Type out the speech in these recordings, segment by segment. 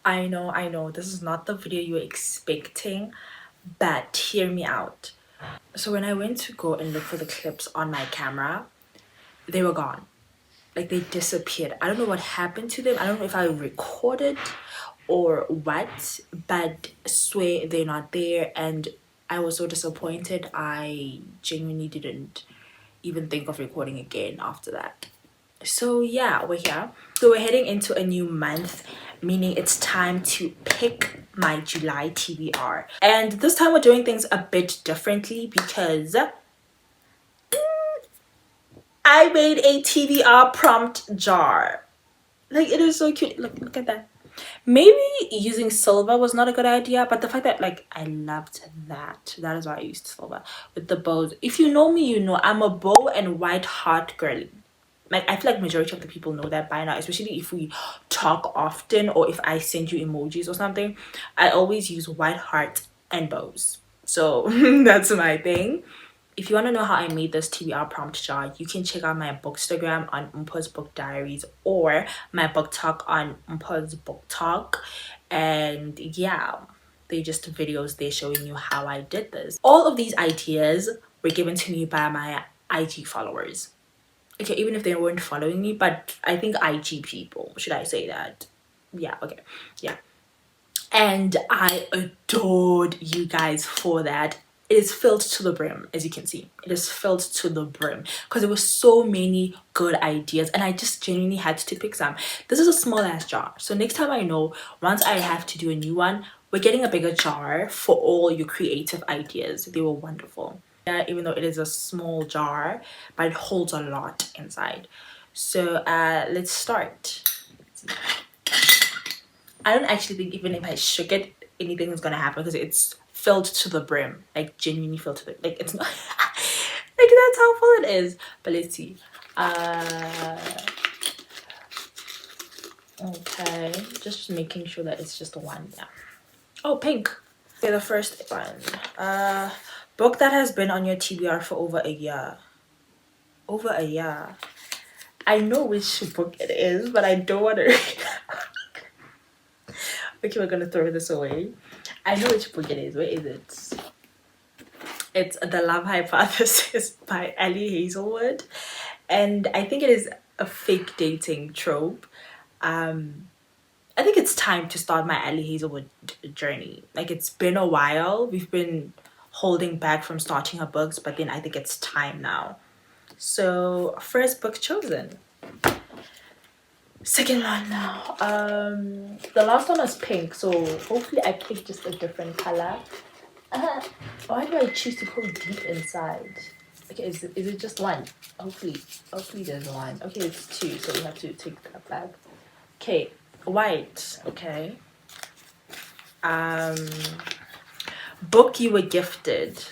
I know, this is not the video you were expecting, but hear me out. So when I went to go and look for the clips on my camera, they were gone. Like, they disappeared. I don't know what happened to them. I don't know if I recorded or what, but I swear they're not there, and I was so disappointed. I genuinely didn't even think of recording again after that. So yeah, we're here. So we're heading into a new month, meaning it's time to pick my July TBR. And this time we're doing things a bit differently because I made a TBR prompt jar. Like, it is so cute. Look at that. Maybe using silver was not a good idea, but the fact that, like, I loved that is why I used silver with the bows. If you know me, you know I'm a bow and white heart girly. Like, I feel like majority of the people know that by now, especially if we talk often or if I send you emojis or something. I always use white heart and bows, so that's my thing. If you want to know how I made this TBR prompt jar, you can check out my Bookstagram on Mpa's Book Diaries or my Booktok on Mpa's Booktok. And yeah, they're just videos there showing you how I did this. All of these ideas were given to me by my IG followers. Okay, even if they weren't following me, but I think IG people, should I say that? Yeah, okay, yeah. And I adored you guys for that. It is filled to the brim, as you can see. It is filled to the brim because there were so many good ideas and I just genuinely had to pick some. This is a small ass jar, so next time I know, once I have to do a new one, we're getting a bigger jar for all your creative ideas. They were wonderful. Yeah, even though it is a small jar, but it holds a lot inside. So let's start. I don't actually think even if I shook it, anything is gonna happen because it's filled to the brim. Like, genuinely filled to the, like, it's not like, that's how full it is. But let's see. Okay, just making sure that it's just one. Yeah. Oh, pink. Okay, the first one. Book that has been on your TBR for over a year. Over a year. I know which book it is, but I don't want to read. Okay, we're gonna throw this away. I know which book it is. Where is it? It's The Love Hypothesis by Ali Hazelwood, and I think it is a fake dating trope. I think it's time to start my Ali Hazelwood journey. Like, it's been a while. We've been holding back from starting her books, but then I think it's time now. So, first book chosen. Second one now. The last one was pink, so hopefully I picked just a different color. Why do I choose to go deep inside? Okay, is it just one? Hopefully there's one. Okay, it's two, so we have to take that back. Okay, white. Okay. Book you were gifted.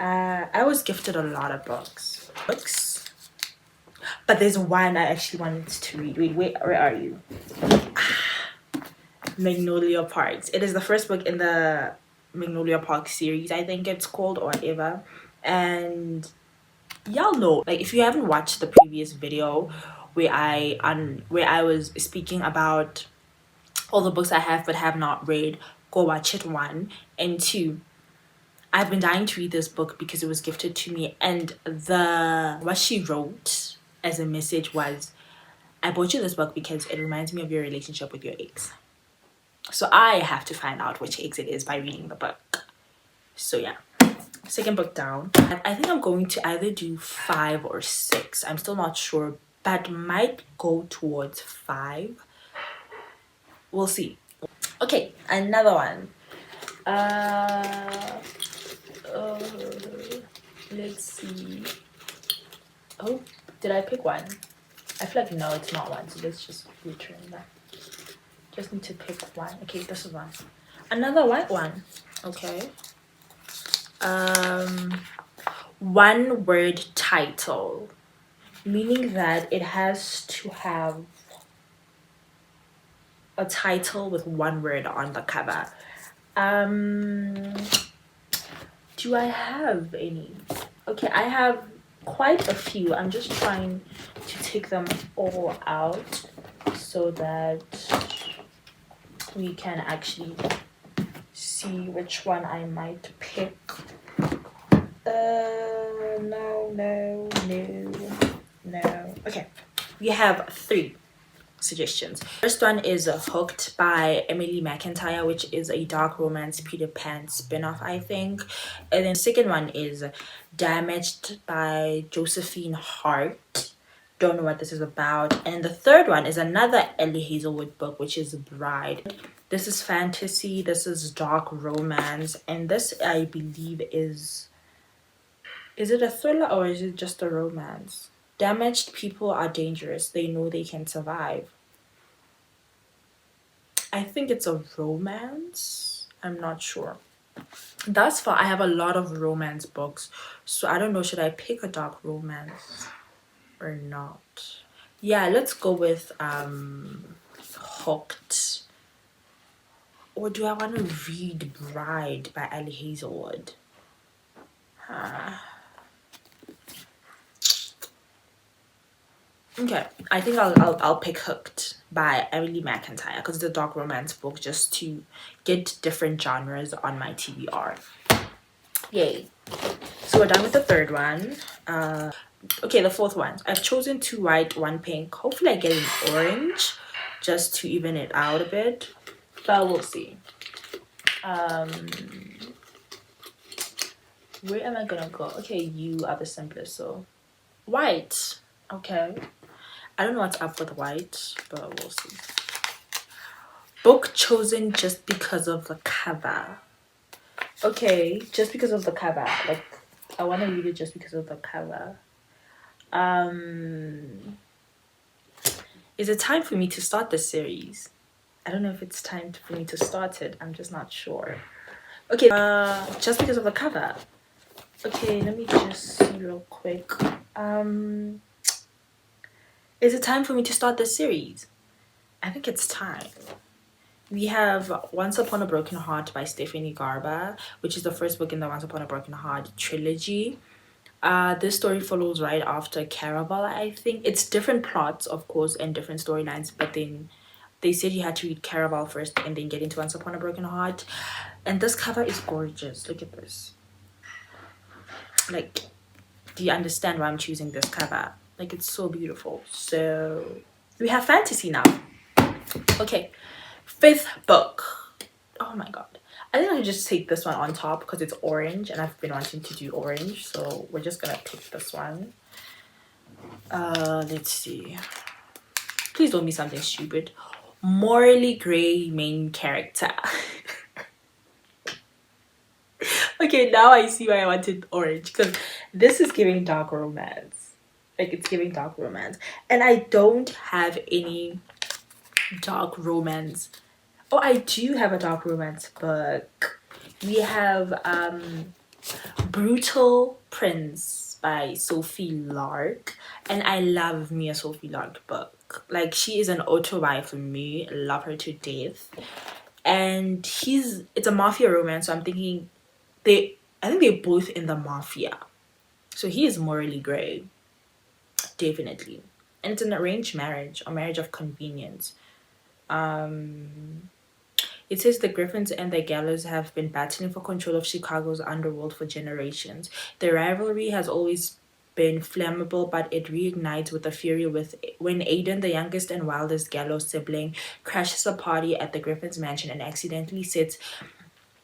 I was gifted a lot of books, but there's one I actually wanted to read. Wait, where are you? Magnolia Parks. It is the first book in the Magnolia Park series, I think it's called, or whatever. And y'all know, like, if you haven't watched the previous video where I was speaking about all the books I have but have not read, go watch it. 1 and 2. I've been dying to read this book because it was gifted to me, and what she wrote as a message was, I bought you this book because it reminds me of your relationship with your ex. So I have to find out which ex it is by reading the book. So yeah, second book down. I think I'm going to either do 5 or 6. I'm still not sure, but might go towards 5. We'll see. Okay, another one. Let's see. Oh, did I pick one? I feel like no, it's not one, so let's just return that. Just need to pick one. Okay, this is one. Another white one. Okay. One word title, meaning that it has to have a title with one word on the cover. Do I have any? Okay, I have quite a few. I'm just trying to take them all out so that we can actually see which one I might pick. No. Okay, we have 3 suggestions. First one is Hooked by Emily McIntyre, which is a dark romance Peter Pan spin-off, I think. And then second one is Damaged by Josephine Hart. Don't know what this is about. And the third one is another Ellie Hazelwood book, which is Bride. This is fantasy, this is dark romance, and this I believe is it a thriller or is it just a romance? Damaged people are dangerous, they know they can survive. I think it's a romance. I'm not sure. Thus far, I have a lot of romance books, so I don't know, should I pick a dark romance or not? Yeah, let's go with Hooked. Or do I want to read Bride by Ellie Hazelwood? Okay, I think I'll pick Hooked by Emily McIntyre because it's a dark romance book, just to get different genres on my TBR. Yay. So we're done with the third one. Okay, the fourth one. I've chosen 2 white, 1 pink. Hopefully I get an orange just to even it out a bit. But we'll see. Where am I gonna go? Okay, you are the simplest, so white. Okay, I don't know what's up with white, but we'll see. Book chosen just because of the cover. Okay, just because of the cover. Like, I want to read it just because of the cover. Is it time for me to start this series? I don't know if it's time for me to start it. I'm just not sure. Okay, just because of the cover. Okay, let me just see real quick. Is it time for me to start this series? I think it's time. We have Once Upon a Broken Heart by Stephanie Garber, which is the first book in the Once Upon a Broken Heart trilogy. This story follows right after Caraval, I think. It's different plots, of course, and different storylines, but then they said you had to read Caraval first and then get into Once Upon a Broken Heart. And this cover is gorgeous. Look at this. Like, do you understand why I'm choosing this cover? Like, it's so beautiful. So we have fantasy now. Okay, 5th book. Oh my god, I think I'll just take this one on top because it's orange and I've been wanting to do orange, so we're just gonna pick this one. Let's see, please don't be something stupid. Morally gray main character. Okay, now I see why I wanted orange, because this is giving dark romance. Like, it's giving dark romance, and I don't have any dark romance. Oh, I do have a dark romance book. We have Brutal Prince by Sophie Lark, and I love me a Sophie Lark book. Like, she is an auto-buy for me. Love her to death. And it's a mafia romance, so I'm thinking I think they're both in the mafia. So he is morally gray, definitely. And it's an arranged marriage, a marriage of convenience. It says the Griffins and the Gallows have been battling for control of Chicago's underworld for generations. The rivalry has always been flammable, but it reignites with a fury when Aidan, the youngest and wildest Gallows sibling, crashes a party at the Griffins' mansion and accidentally sets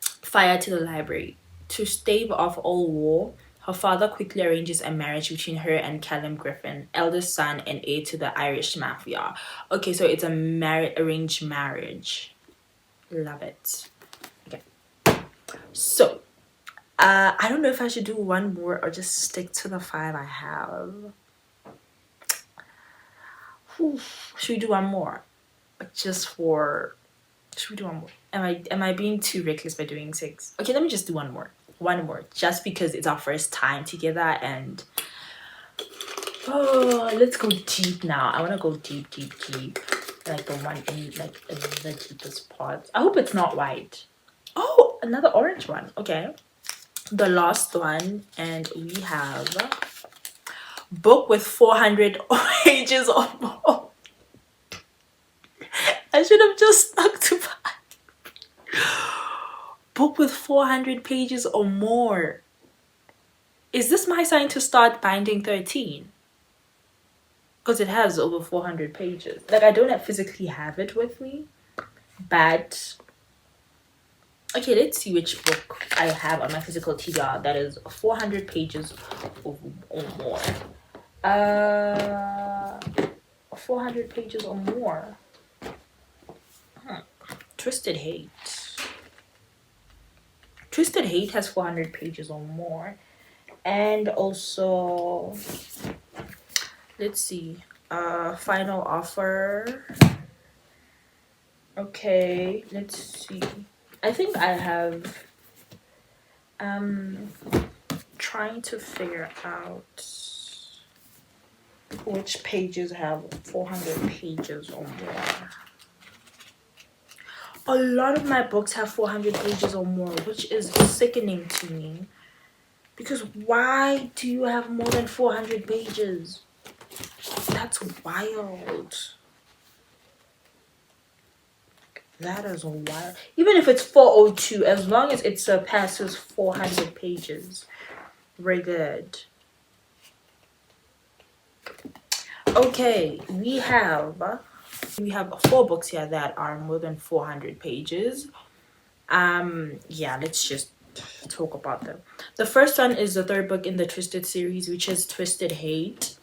fire to the library. To stave off all war, her father quickly arranges a marriage between her and Callum Griffin, eldest son and heir to the Irish mafia. Okay, so it's a arranged marriage. Love it. Okay. So, I don't know if I should do one more or just stick to the 5 I have. Should we do one more? Should we do one more? Am I being too reckless by doing 6? Okay, let me just do one more, just because it's our first time together. And let's go deep now. I want to go deep, like the one in like the deepest parts. I hope it's not white. Oh, another orange one. Okay, the last one, and we have book with 400 pages or more. I should have just stuck to 5. book with 400 pages or more. Is this my sign to start binding 13? Because it has over 400 pages. Like, I don't physically have it with me, but okay, let's see which book I have on my physical TBR that is 400 pages or more. 400 pages or more. Twisted Hate. Twisted Hate has 400 pages or more. And also, let's see, Final Offer. Okay, let's see. I think I have trying to figure out which pages have 400 pages or more. A lot of my books have 400 pages or more, which is sickening to me. Because why do you have more than 400 pages? That's wild. That is wild. Even if it's 402, as long as it surpasses 400 pages, we're good. Okay, we have 4 books here that are more than 400 pages. Yeah, let's just talk about them. The first one is the 3rd book in the Twisted series, which is Twisted Hate.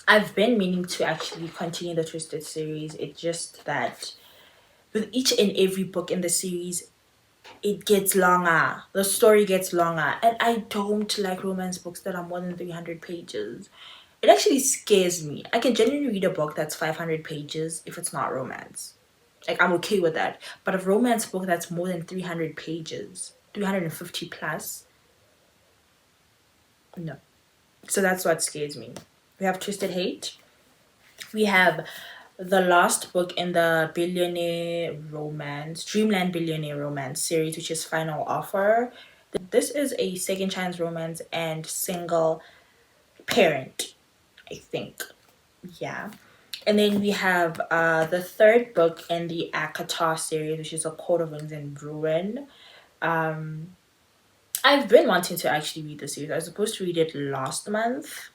I've been meaning to actually continue the Twisted series. It's just that with each and every book in the series, it gets longer. The story gets longer. And I don't like romance books that are more than 300 pages. It actually scares me. I can genuinely read a book that's 500 pages if it's not romance. Like, I'm okay with that. But a romance book that's more than 300 pages, 350 plus, no. So that's what scares me. We have Twisted Hate. We have the last book in the Dreamland Billionaire Romance series, which is Final Offer. This is a second chance romance and single parent, I think. Yeah. And then we have the 3rd book in the Akatar series, which is A Court of Wings and Ruin. I've been wanting to actually read the series. I was supposed to read it last month,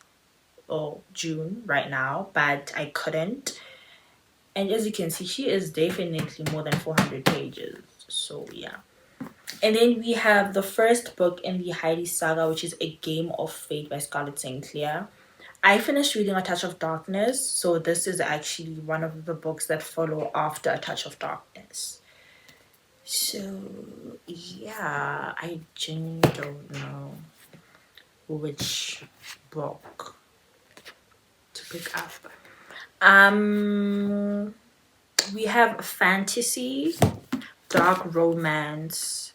or June right now, but I couldn't. And as you can see, she is definitely more than 400 pages. So yeah. And then we have the 1st book in the Heidi saga, which is A Game of Fate by Scarlett St. Clair. I finished reading A Touch of Darkness, so this is actually one of the books that follow after A Touch of Darkness. So yeah, I genuinely don't know which book to pick up. We have fantasy, dark romance,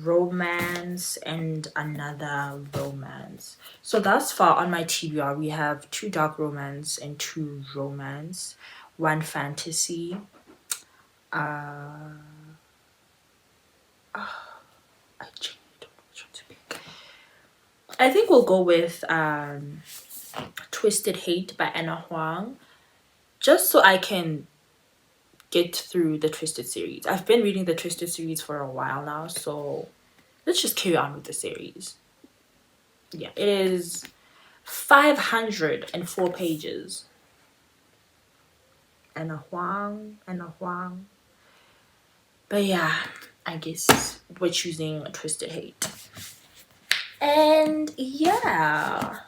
romance, and another romance. So thus far on my TBR, we have 2 dark romance and 2 romance, 1 fantasy. I genuinely don't know which one to pick. I think we'll go with Twisted Hate by Anna Huang, just so I can get through the Twisted series. I've been reading the Twisted series for a while now, so let's just carry on with the series. Yeah, it is 504 pages. Anna Huang. But yeah, I guess we're choosing Twisted Hate. And yeah,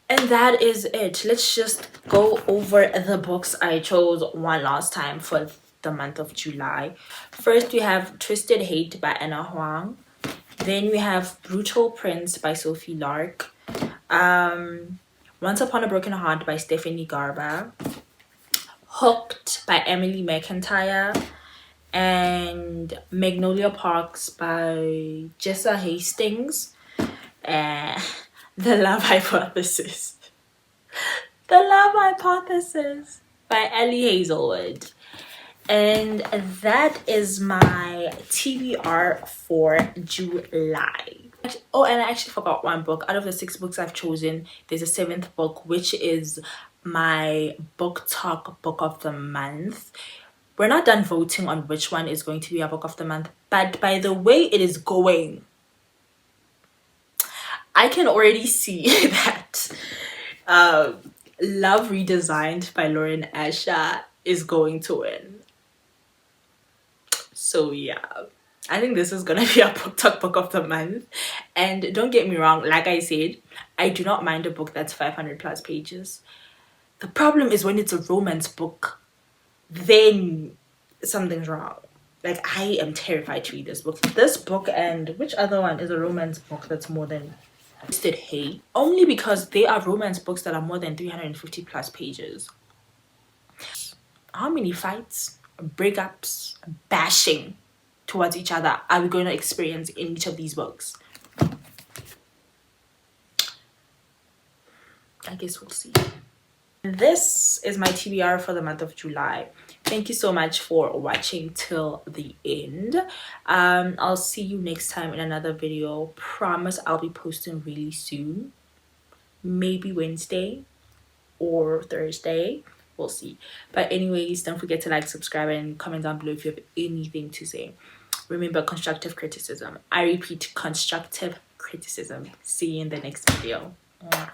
and that is it. Let's just go over the books I chose one last time for the month of July. First, we have Twisted Hate by Anna Huang. Then we have Brutal Prince by Sophie Lark. Once Upon a Broken Heart by Stephanie Garber. Hooked by Emily McIntyre. And Magnolia Parks by Jessa Hastings. And The Love Hypothesis. The Love Hypothesis by Ellie Hazelwood. And that is my TBR for July. Oh, and I actually forgot one book. Out of the 6 books I've chosen, there's a 7th book, which is my Booktok book of the month. we're not done voting on which one is going to be our book of the month, but by the way it is going, I can already see that Love Redesigned by Lauren Asher is going to win. So yeah, I think this is gonna be a Booktok book of the month. And don't get me wrong, like I said, I do not mind a book that's 500 plus pages. The problem is when it's a romance book, then something's wrong. Like, I am terrified to read this book. This book, and which other one is a romance book that's more than Twisted Hay? Only because they are romance books that are more than 350 plus pages. How many fights, breakups, bashing towards each other are we going to experience in each of these books? I guess we'll see. This is my TBR for the month of July. Thank you so much for watching till the end. I'll see you next time in another video. Promise I'll be posting really soon, maybe Wednesday or Thursday, we'll see. But anyways, don't forget to like, subscribe, and comment down below if you have anything to say. Remember, constructive criticism. I repeat, constructive criticism. See you in the next video. Mwah.